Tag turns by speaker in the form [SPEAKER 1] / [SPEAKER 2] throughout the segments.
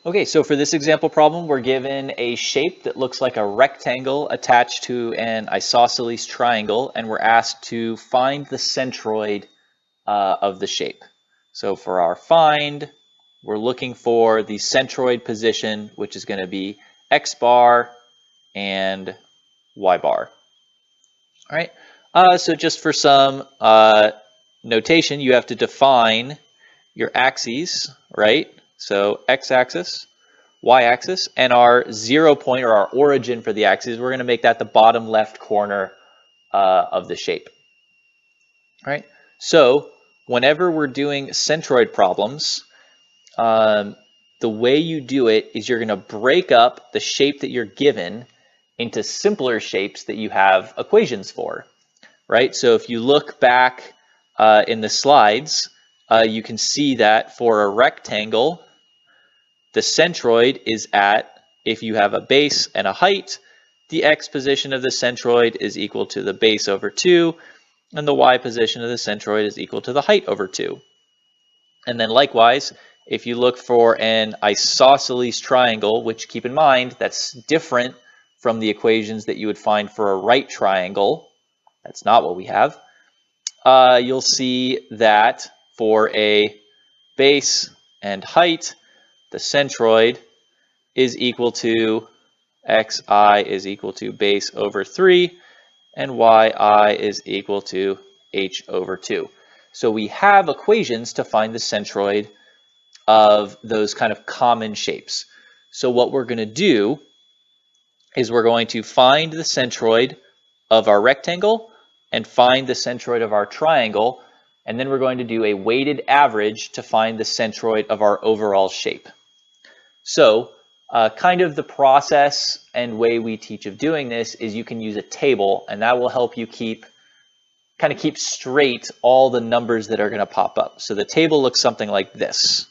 [SPEAKER 1] Okay, so for this example problem, we're given a shape that looks like a rectangle attached to an isosceles triangle, and we're asked to find the centroid of the shape. So for our find, we're looking for the centroid position, which is going to be x bar and y bar. All right, so just for some notation, you have to define your axes, right? So x-axis, y-axis, and our 0 point or our origin for the axis, we're going to make that the bottom left corner of the shape. All right, so whenever we're doing centroid problems, the way you do it is you're going to break up the shape that you're given into simpler shapes that you have equations for, right? So if you look back in the slides, you can see that for a rectangle, the centroid is at, if you have a base and a height, the x position of the centroid is equal to the base over 2, and the y position of the centroid is equal to the height over 2. And then likewise, if you look for an isosceles triangle, which keep in mind, that's different from the equations that you would find for a right triangle, that's not what we have, you'll see that for a base and height, the centroid is equal to xi is equal to base over 3, and yi is equal to h over 2. So we have equations to find the centroid of those kind of common shapes. So what we're going to do is we're going to find the centroid of our rectangle and find the centroid of our triangle, and then we're going to do a weighted average to find the centroid of our overall shape. So kind of the process and way we teach of doing this is you can use a table, and that will help you keep straight all the numbers that are going to pop up. So the table looks something like this,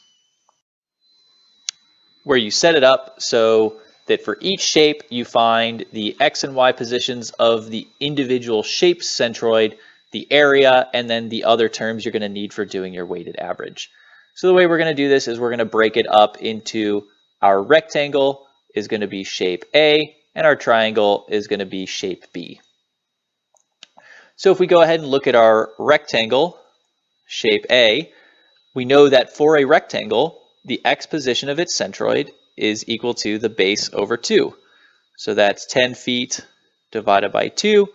[SPEAKER 1] where you set it up so that for each shape you find the x and y positions of the individual shape's centroid, the area, and then the other terms you're going to need for doing your weighted average. So the way we're going to do this is we're going to break it up into our rectangle is going to be shape A, and our triangle is going to be shape B. So if we go ahead and look at our rectangle, shape A, we know that for a rectangle, the x position of its centroid is equal to the base over 2. So that's 10 feet divided by 2,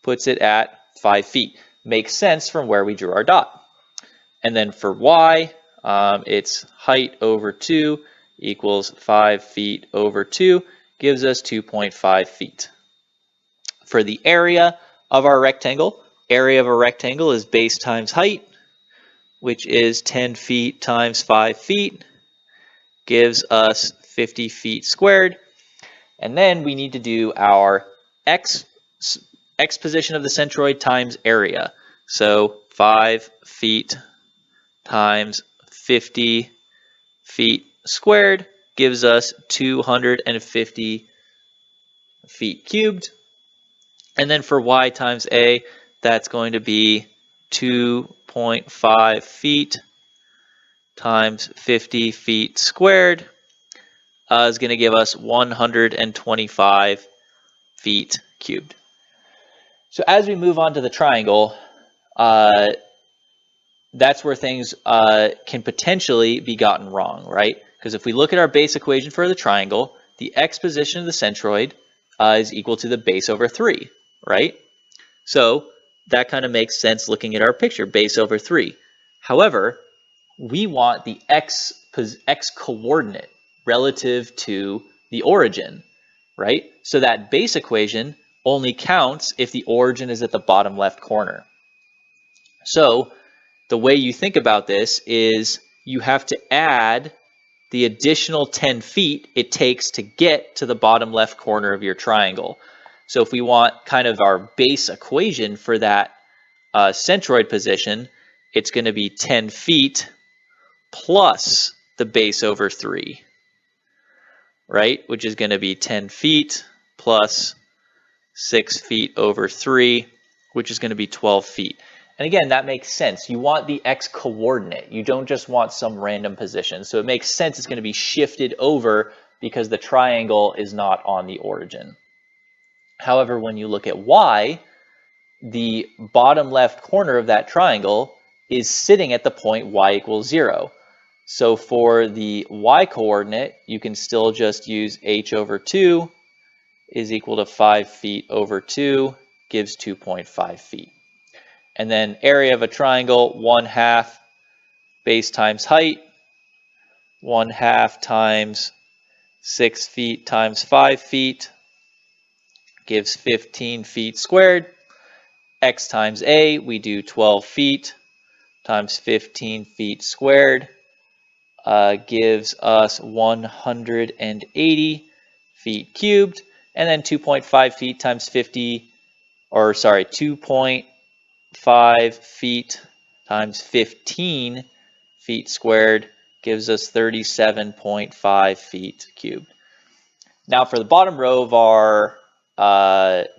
[SPEAKER 1] puts it at 5 feet. Makes sense from where we drew our dot. And then for y, it's height over 2 equals 5 feet over 2, gives us 2.5 feet. For the area of our rectangle, area of a rectangle is base times height, which is 10 feet times 5 feet, gives us 50 feet squared. And then we need to do our x position of the centroid times area. So 5 feet times 50 feet squared gives us 250 feet cubed. And then for y times a, that's going to be 2.5 feet times 50 feet squared is going to give us 125 feet cubed. So as we move on to the triangle, that's where things can potentially be gotten wrong, right? Because if we look at our base equation for the triangle, the x position of the centroid is equal to the base over 3, right? So that kind of makes sense looking at our picture, base over 3. However, we want the x coordinate relative to the origin, right? So that base equation only counts if the origin is at the bottom left corner. So the way you think about this is you have to add the additional 10 feet it takes to get to the bottom left corner of your triangle. So if we want kind of our base equation for that centroid position, it's going to be 10 feet plus the base over 3, right? Which is going to be 10 feet plus 6 feet over 3, which is going to be 12 feet. And again, that makes sense. You want the x coordinate. You don't just want some random position. So it makes sense it's going to be shifted over because the triangle is not on the origin. However, when you look at y, the bottom left corner of that triangle is sitting at the point y equals 0. So for the y coordinate, you can still just use h over 2 is equal to 5 feet over 2 gives 2.5 feet. And then area of a triangle, 1/2 base times height, 1/2 times 6 feet times 5 feet gives 15 feet squared. X times A, we do 12 feet times 15 feet squared gives us 180 feet cubed. And then 2.5 feet times 2.5 feet times 15 feet squared gives us 37.5 feet cubed. Now for the bottom row of our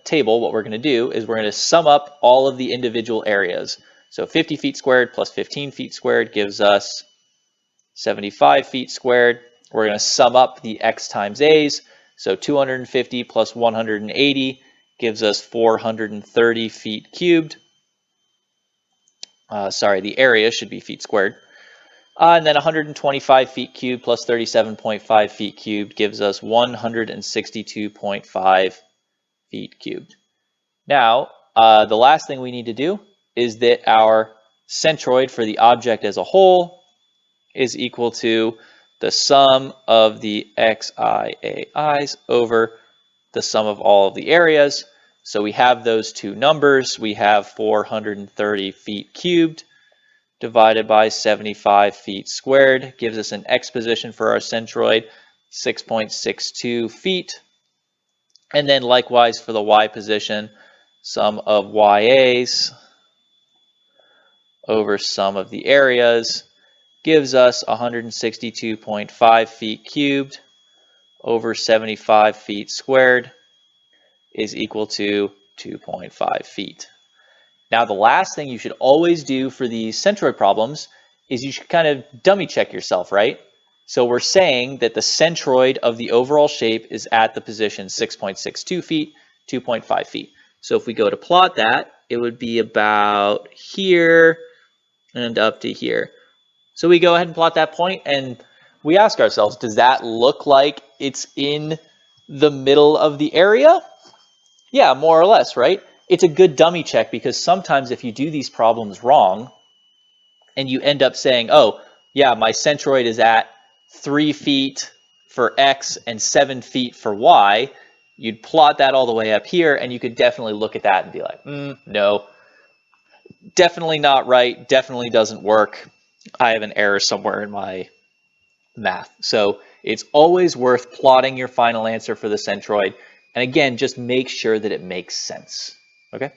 [SPEAKER 1] table, what we're going to do is we're going to sum up all of the individual areas. So 50 feet squared plus 15 feet squared gives us 75 feet squared. We're going to sum up the x times a's. So 250 plus 180 gives us 430 feet cubed. The area should be feet squared. And then 125 feet cubed plus 37.5 feet cubed gives us 162.5 feet cubed. Now, the last thing we need to do is that our centroid for the object as a whole is equal to the sum of the xiai's over the sum of all of the areas. So we have those two numbers. We have 430 feet cubed divided by 75 feet squared gives us an x position for our centroid, 6.62 feet. And then likewise for the y position, sum of YA's over sum of the areas gives us 162.5 feet cubed over 75 feet squared is equal to 2.5 feet. Now, the last thing you should always do for these centroid problems is you should kind of dummy check yourself, right? So we're saying that the centroid of the overall shape is at the position 6.62 feet, 2.5 feet. So if we go to plot that, it would be about here and up to here. So we go ahead and plot that point, and we ask ourselves, does that look like it's in the middle of the area? Yeah, more or less, right? It's a good dummy check because sometimes if you do these problems wrong and you end up saying, oh, yeah, my centroid is at 3 feet for X and 7 feet for Y, you'd plot that all the way up here and you could definitely look at that and be like, no, definitely not right, definitely doesn't work. I have an error somewhere in my math. So it's always worth plotting your final answer for the centroid. And again, just make sure that it makes sense. Okay?